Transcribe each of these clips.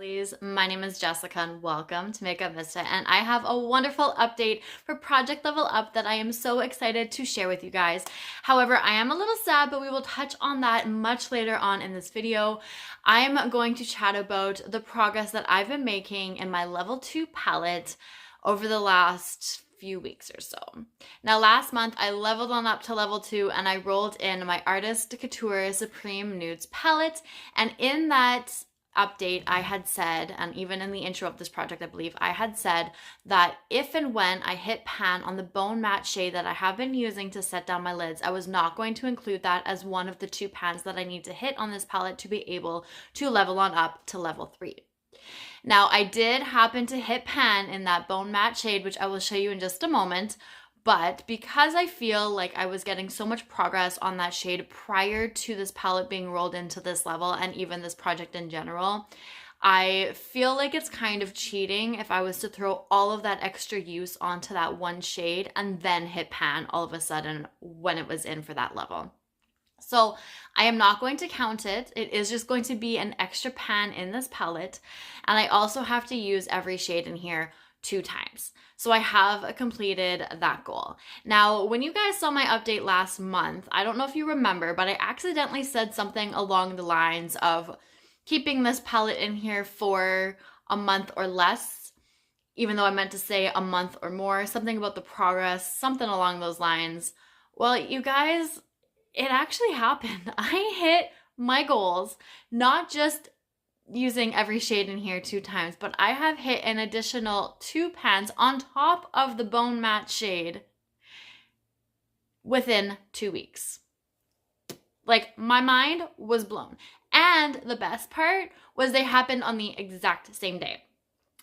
Lovelies. My name is Jessica and welcome to Makeup.misfit, and I have a wonderful update for Project Level Up that I am so excited to share with you guys. However, I am a little sad, but we will touch on that much later on in this video. I'm going to chat about the progress that I've been making in my level 2 palette over the last few weeks or so. Now last month I leveled on up to level 2 and I rolled in my Artist Couture Supreme Nudes palette, and in that update I had said, and even in the intro of this project I believe I had said, that if and when I hit pan on the bone matte shade that I have been using to set down my lids, I was not going to include that as one of the 2 pans that I need to hit on this palette to be able to level on up to level 3. Now, I did happen to hit pan in that bone matte shade, which I will show you in just a moment, but because I feel like I was getting so much progress on that shade prior to this palette being rolled into this level and even this project in general, I feel like it's kind of cheating if I was to throw all of that extra use onto that one shade and then hit pan all of a sudden when it was in for that level. So I am not going to count it. It is just going to be an extra pan in this palette. And I also have to use every shade in here 2 times. So I have completed that goal. Now, when you guys saw my update last month, I don't know if you remember, but I accidentally said something along the lines of keeping this palette in here for a month or less, even though I meant to say a month or more, something about the progress, something along those lines. Well, you guys, it actually happened. I hit my goals, not just using every shade in here 2 times, but I have hit an additional 2 pans on top of the bone matte shade within 2 weeks. Like, my mind was blown. And the best part was they happened on the exact same day.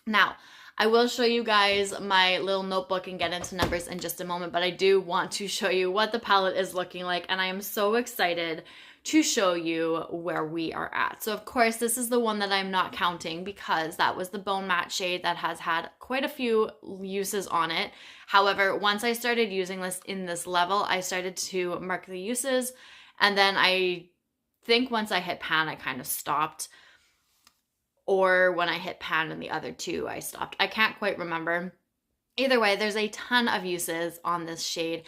Now, I will show you guys my little notebook and get into numbers in just a moment, but I do want to show you what the palette is looking like, and I am so excited to show you where we are at. So of course, this is the one that I'm not counting because that was the bone matte shade that has had quite a few uses on it. However, once I started using this in this level, I started to mark the uses, and then I think once I hit pan, I kind of stopped. Or when I hit pan in the other 2, I stopped. I can't quite remember. Either way, there's a ton of uses on this shade,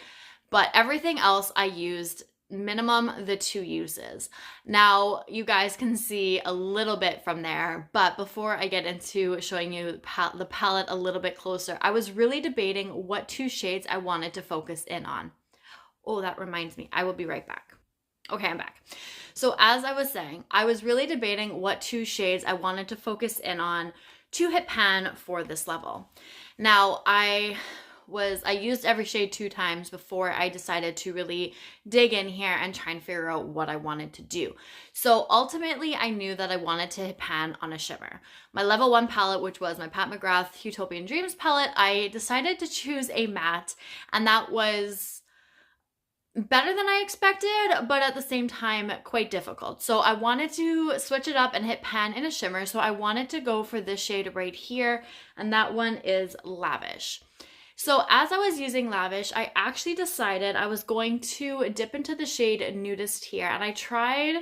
but everything else I used minimum the 2 uses. Now, you guys can see a little bit from there, but before I get into showing you the palette a little bit closer, I was really debating what 2 shades I wanted to focus in on. Oh, that reminds me. I will be right back. Okay, I'm back. So as I was saying, I was really debating what 2 shades I wanted to focus in on to hit pan for this level. Now, I used every shade 2 times before I decided to really dig in here and try and figure out what I wanted to do. So ultimately, I knew that I wanted to hit pan on a shimmer. My level 1 palette, which was my mcgrath Huetopian Dreams palette, I decided to choose a matte, and that was better than I expected, but at the same time quite difficult. So I wanted to switch it up and hit pan in a shimmer. So I wanted to go for this shade right here, and that one is Lavish. So as I was using Lavish, I actually decided I was going to dip into the shade Nudist here, and I tried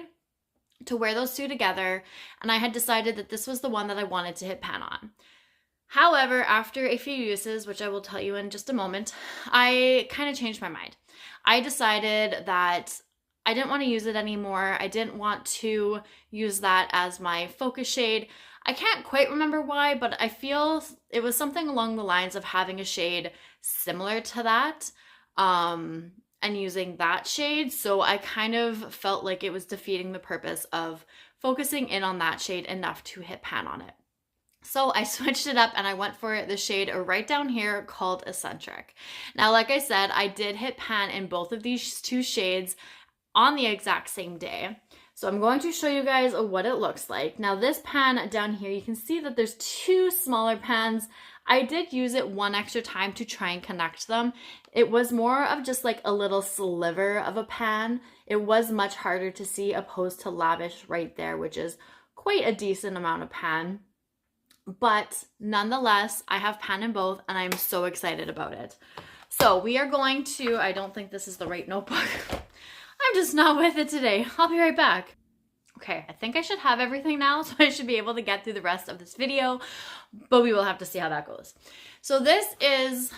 to wear those 2 together, and I had decided that this was the one that I wanted to hit pan on. However, after a few uses, which I will tell you in just a moment, I kind of changed my mind. I decided that I didn't want to use it anymore. I didn't want to use that as my focus shade. I can't quite remember why, but I feel it was something along the lines of having a shade similar to that and using that shade. So I kind of felt like it was defeating the purpose of focusing in on that shade enough to hit pan on it. So I switched it up and I went for the shade right down here called Eccentric. Now, like I said, I did hit pan in both of these 2 shades on the exact same day. So I'm going to show you guys what it looks like. Now this pan down here, you can see that there's 2 smaller pans. I did use it 1 extra time to try and connect them. It was more of just like a little sliver of a pan. It was much harder to see opposed to Lavish right there, which is quite a decent amount of pan. But nonetheless, I have pan in both and I'm so excited about it. So we are going to, I don't think this is the right notebook. I'm just not with it today. I'll be right back. Okay, I think I should have everything now, so I should be able to get through the rest of this video, but we will have to see how that goes. So this is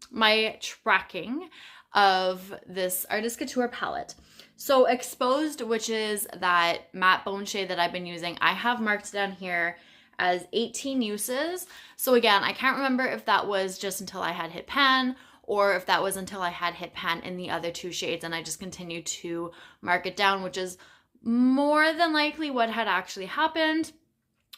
my tracking of this Artist Couture palette. So Exposed, which is that matte bone shade that I've been using, I have marked down here as 18 uses. So again, I can't remember if that was just until I had hit pan or if that was until I had hit pan in the other two shades and I just continued to mark it down, which is more than likely what had actually happened.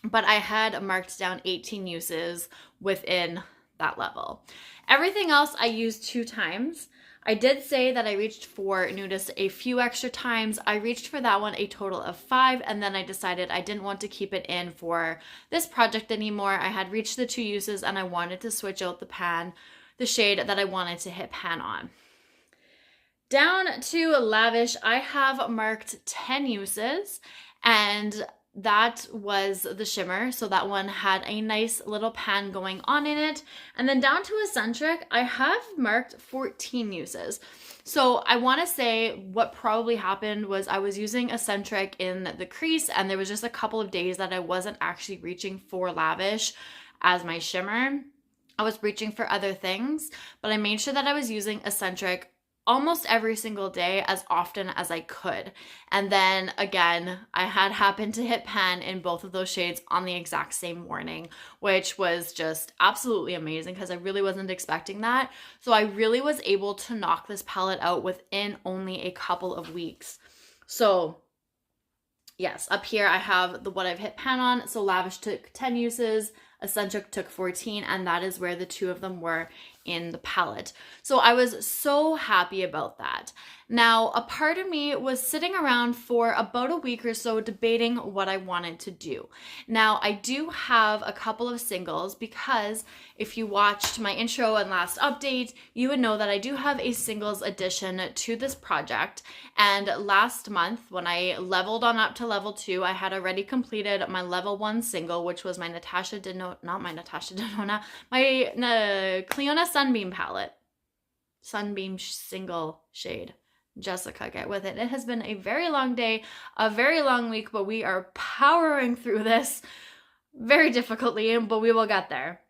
But I had marked down 18 uses within that level. Everything else I used 2 times. I did say that I reached for Nudist a few extra times. I reached for that one a total of 5, and then I decided I didn't want to keep it in for this project anymore. I had reached the 2 uses and I wanted to switch out the shade that I wanted to hit pan on. Down to Lavish, I have marked 10 uses, and that was the shimmer. So that one had a nice little pan going on in it. And then down to Eccentric, I have marked 14 uses. So I want to say what probably happened was I was using Eccentric in the crease, and there was just a couple of days that I wasn't actually reaching for Lavish as my shimmer. I was reaching for other things, but I made sure that I was using Eccentric almost every single day as often as I could. And then again, I had happened to hit pan in both of those shades on the exact same morning, which was just absolutely amazing because I really wasn't expecting that. So I really was able to knock this palette out within only a couple of weeks. So yes, up here I have what I've hit pan on. So Lavish took 10 uses, Eccentric took 14, and that is where the 2 of them were in the palette. So I was so happy about that. Now, a part of me was sitting around for about a week or so debating what I wanted to do. Now, I do have a couple of singles because if you watched my intro and last update, you would know that I do have a singles addition to this project. And last month, when I leveled on up to level 2, I had already completed my level 1 single, which was my denona, my clionadh Sunbeam palette. Sunbeam single shade. Jessica, get with it. It has been a very long day, a very long week, but we are powering through this very difficultly, but we will get there.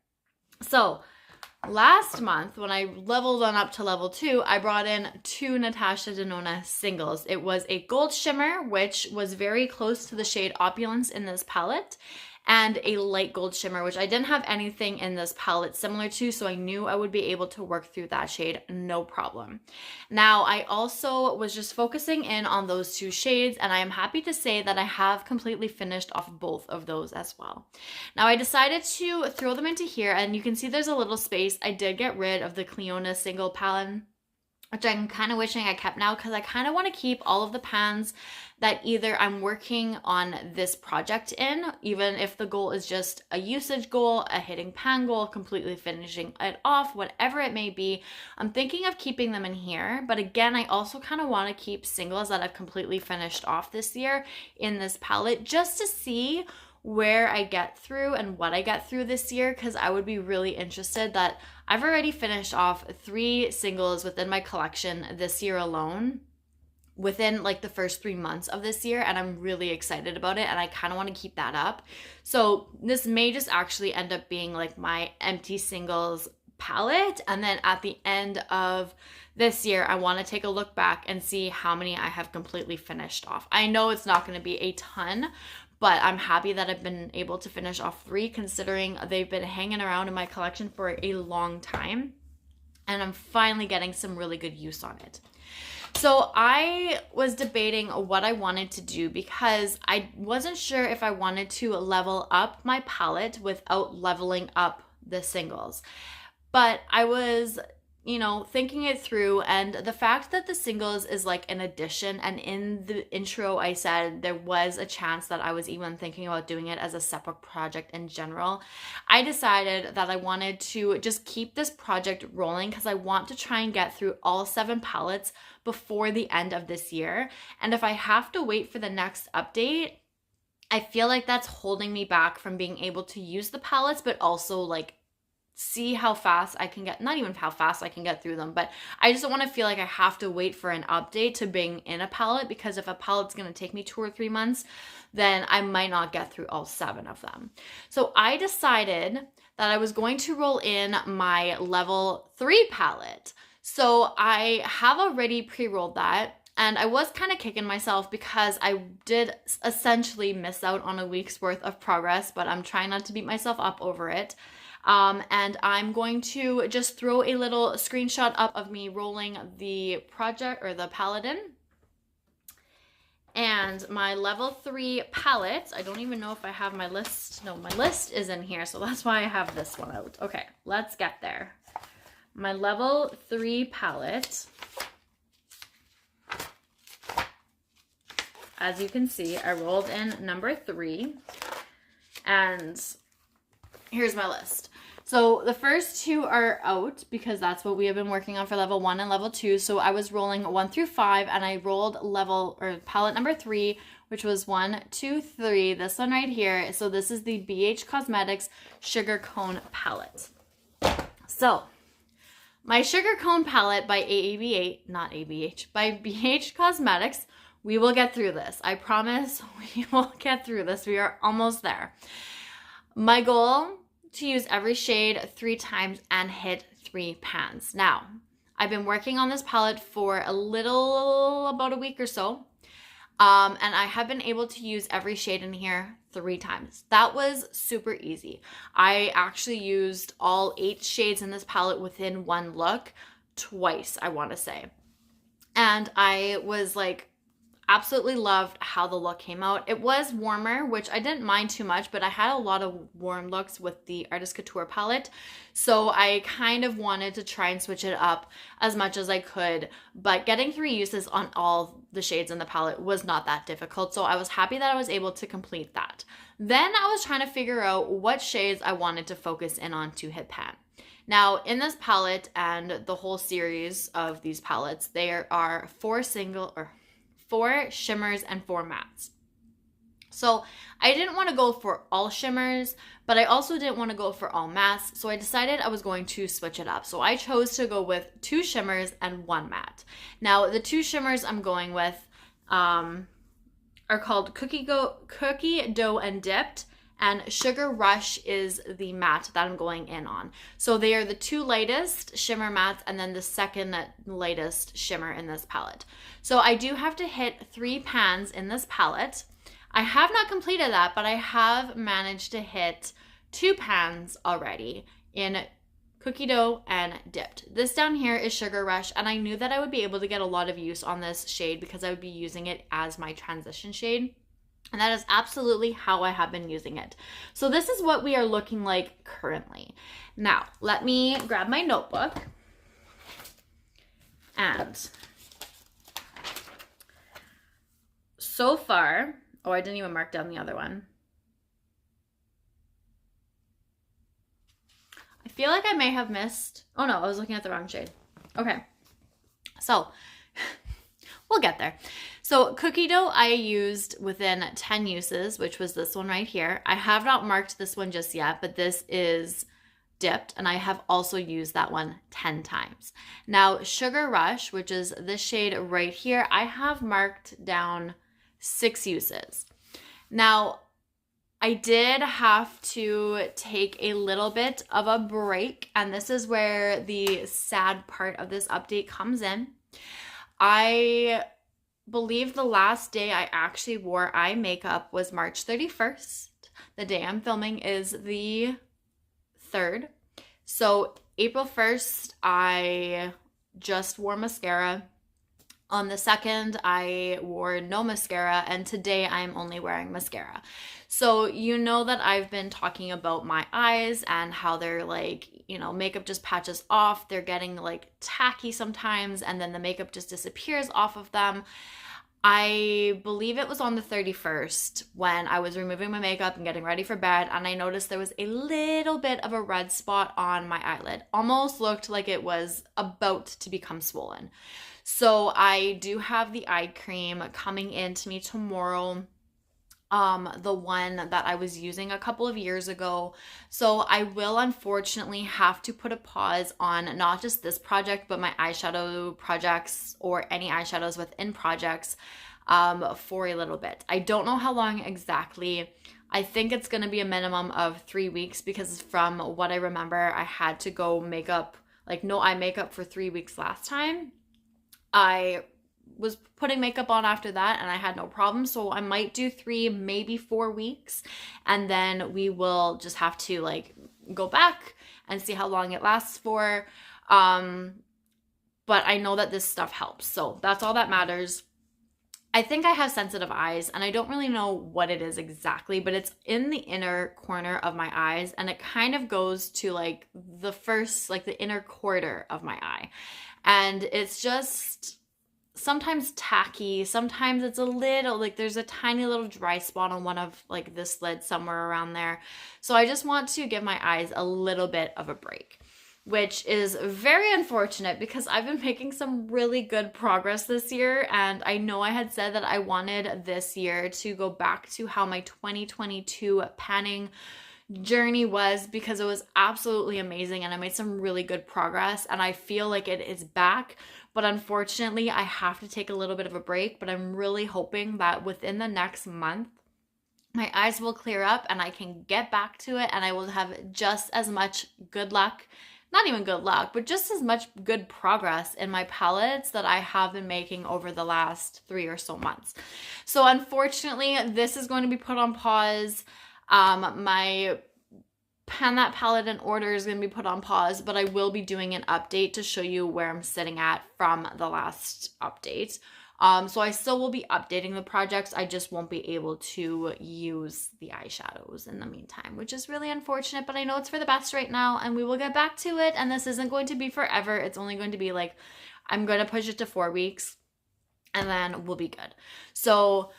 So last month, when I leveled on up to level 2, I brought in 2 Natasha Denona singles. It was a gold shimmer, which was very close to the shade Opulence in this palette, and a light gold shimmer, which I didn't have anything in this palette similar to, so I knew I would be able to work through that shade, no problem. Now, I also was just focusing in on those 2 shades, and I am happy to say that I have completely finished off both of those as well. Now, I decided to throw them into here, and you can see there's a little space. I did get rid of the clionadh single palette, which I'm kind of wishing I kept now because I kind of want to keep all of the pans that either I'm working on this project in, even if the goal is just a usage goal, a hitting pan goal, completely finishing it off, whatever it may be. I'm thinking of keeping them in here, but again, I also kind of want to keep singles that I've completely finished off this year in this palette just to see where I get through and what I get through this year, because I would be really interested that I've already finished off 3 singles within my collection this year alone, within like the first 3 months of this year, and I'm really excited about it and I kind of want to keep that up. So this may just actually end up being like my empty singles palette, and then at the end of this year I want to take a look back and see how many I have completely finished off. I know it's not going to be a ton, but I'm happy that I've been able to finish off 3 considering they've been hanging around in my collection for a long time, and I'm finally getting some really good use on it. So I was debating what I wanted to do because I wasn't sure if I wanted to level up my palette without leveling up the singles. But I was, thinking it through, and the fact that the singles is like an addition, and in the intro I said there was a chance that I was even thinking about doing it as a separate project in general, I decided that I wanted to just keep this project rolling because I want to try and get through all 7 palettes before the end of this year. And if I have to wait for the next update, I feel like that's holding me back from being able to use the palettes, but also like see how fast I can get, not even how fast I can get through them, but I just don't want to feel like I have to wait for an update to bring in a palette, because if a palette's going to take me 2 or 3 months, then I might not get through all 7 of them. So I decided that I was going to roll in my level 3 palette. So I have already pre-rolled that. And I was kind of kicking myself because I did essentially miss out on a week's worth of progress, but I'm trying not to beat myself up over it. And I'm going to just throw a little screenshot up of me rolling the project or the palette in. And my level 3 palette, I don't even know if I have my list. No, my list is in here, so that's why I have this one out. Okay, let's get there. My level 3 palette, as you can see, I rolled in number 3, and here's my list. So the first 2 are out because that's what we have been working on for level 1 and level 2. So I was rolling 1 through 5, and I rolled palette number 3, which was 1, 2, 3. This one right here. So this is the BH Cosmetics Sugar Cone palette. So my Sugar Cone palette by by BH Cosmetics. We will get through this. I promise we will get through this. We are almost there. My goal, to use every shade 3 times and hit 3 pans. Now, I've been working on this palette for about a week or so. And I have been able to use every shade in here 3 times. That was super easy. I actually used all 8 shades in this palette within one look twice, I want to say. And I was like, absolutely loved how the look came out. It was warmer, which I didn't mind too much, but I had a lot of warm looks with the Artist Couture palette. So I kind of wanted to try and switch it up as much as I could, but getting 3 uses on all the shades in the palette was not that difficult. So I was happy that I was able to complete that. Then I was trying to figure out what shades I wanted to focus in on to hit pan. Now, in this palette and the whole series of these palettes, there are 4 shimmers and 4 mattes. So I didn't want to go for all shimmers, but I also didn't want to go for all mattes. So I decided I was going to switch it up. So I chose to go with 2 shimmers and 1 matte. Now, the 2 shimmers I'm going with are called Cookie Dough and Dipped, and Sugar Rush is the matte that I'm going in on. So they are the 2 lightest shimmer mattes, and then the second lightest shimmer in this palette. So I do have to hit 3 pans in this palette. I have not completed that, but I have managed to hit 2 pans already in Cookie Dough and Dipped. This down here is Sugar Rush, and I knew that I would be able to get a lot of use on this shade because I would be using it as my transition shade. And that is absolutely how I have been using it. So this is what we are looking like currently. Now, let me grab my notebook. And so far, oh, I didn't even mark down the other one. I feel like I may have missed, oh no, I was looking at the wrong shade. Okay, so we'll get there. So Cookie Dough I used within 10 uses, which was this one right here. I have not marked this one just yet, but this is Dipped, and I have also used that one 10 times. Now Sugar Rush, which is this shade right here, I have marked down 6 uses. Now I did have to take a little bit of a break, and this is where the sad part of this update comes in. I believe the last day I actually wore eye makeup was March 31st. The day I'm filming is the 3rd. So April 1st, I just wore mascara. On the 2nd, I wore no mascara, and today I'm only wearing mascara. So you know that I've been talking about my eyes and how they're like, you know, makeup just patches off. They're getting like tacky sometimes, and then the makeup just disappears off of them. I believe it was on the 31st when I was removing my makeup and getting ready for bed, and I noticed there was a little bit of a red spot on my eyelid. Almost looked like it was about to become swollen. So I do have the eye cream coming in to me tomorrow. the one that I was using a couple of years ago. So I will unfortunately have to put a pause on not just this project, but my eyeshadow projects or any eyeshadows within projects for a little bit. I don't know how long exactly. I think it's going to be a minimum of 3 weeks because from what I remember, I had to go makeup, like no eye makeup for 3 weeks last time. I was putting makeup on after that and I had no problem. So I might do 3, maybe 4 weeks. And then we will just have to like go back and see how long it lasts for. But I know that this stuff helps. So that's all that matters. I think I have sensitive eyes and I don't really know what it is exactly, but it's in the inner corner of my eyes and it kind of goes to like the inner quarter of my eye. And it's just sometimes tacky, sometimes it's a little, like there's a tiny little dry spot on one of like this lid somewhere around there. So I just want to give my eyes a little bit of a break, which is very unfortunate because I've been making some really good progress this year. And I know I had said that I wanted this year to go back to how my 2022 panning journey was because it was absolutely amazing and I made some really good progress and I feel like it is back. But unfortunately, I have to take a little bit of a break, but I'm really hoping that within the next month, my eyes will clear up and I can get back to it and I will have just as much good luck, not even good luck, but just as much good progress in my palettes that I have been making over the last 3 or so months. So unfortunately, this is going to be put on pause. My Pan That Palette in order is going to be put on pause, but I will be doing an update to show you where I'm sitting at from the last update. So I still will be updating the projects. I just won't be able to use the eyeshadows in the meantime, which is really unfortunate, but I know it's for the best right now and we will get back to it. And this isn't going to be forever. It's only going to be like, I'm going to push it to 4 weeks and then we'll be good. So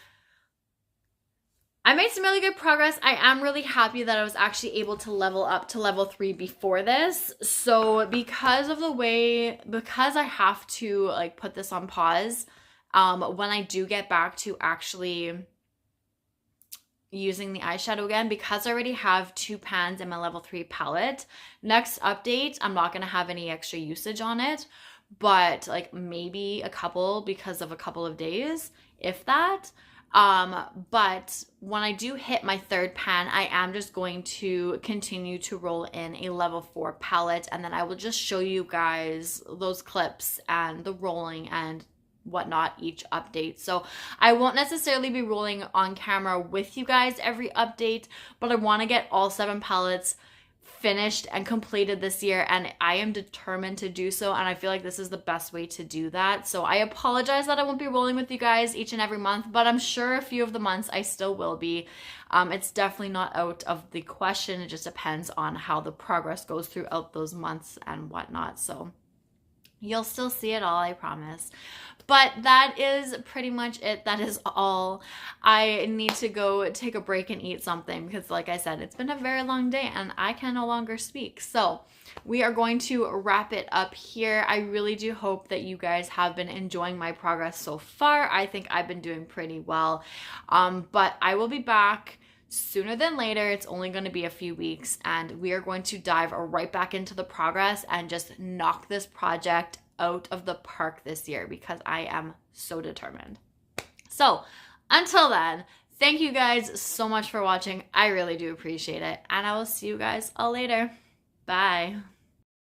I made some really good progress. I am really happy that I was actually able to level up to level 3 before this. So because I have to like put this on pause, when I do get back to actually using the eyeshadow again, because I already have 2 pans in my level 3 palette, next update, I'm not going to have any extra usage on it, but like maybe a couple because of a couple of days, if that. But when I do hit my 3rd pan, I am just going to continue to roll in a level 4 palette and then I will just show you guys those clips and the rolling and whatnot each update. So I won't necessarily be rolling on camera with you guys every update, but I want to get all 7 palettes finished and completed this year and I am determined to do so and I feel like this is the best way to do that. So I apologize that I won't be rolling with you guys each and every month, but I'm sure a few of the months I still will be. It's definitely not out of the question. It just depends on how the progress goes throughout those months and whatnot. So you'll still see it all, I promise. But that is pretty much it. That is all. I need to go take a break and eat something because like I said, it's been a very long day and I can no longer speak. So we are going to wrap it up here. I really do hope that you guys have been enjoying my progress so far. I think I've been doing pretty well. But I will be back sooner than later. It's only going to be a few weeks and we are going to dive right back into the progress and just knock this project out of the park this year because I am so determined. So until then, thank you guys so much for watching. I really do appreciate it and I will see you guys all later. Bye.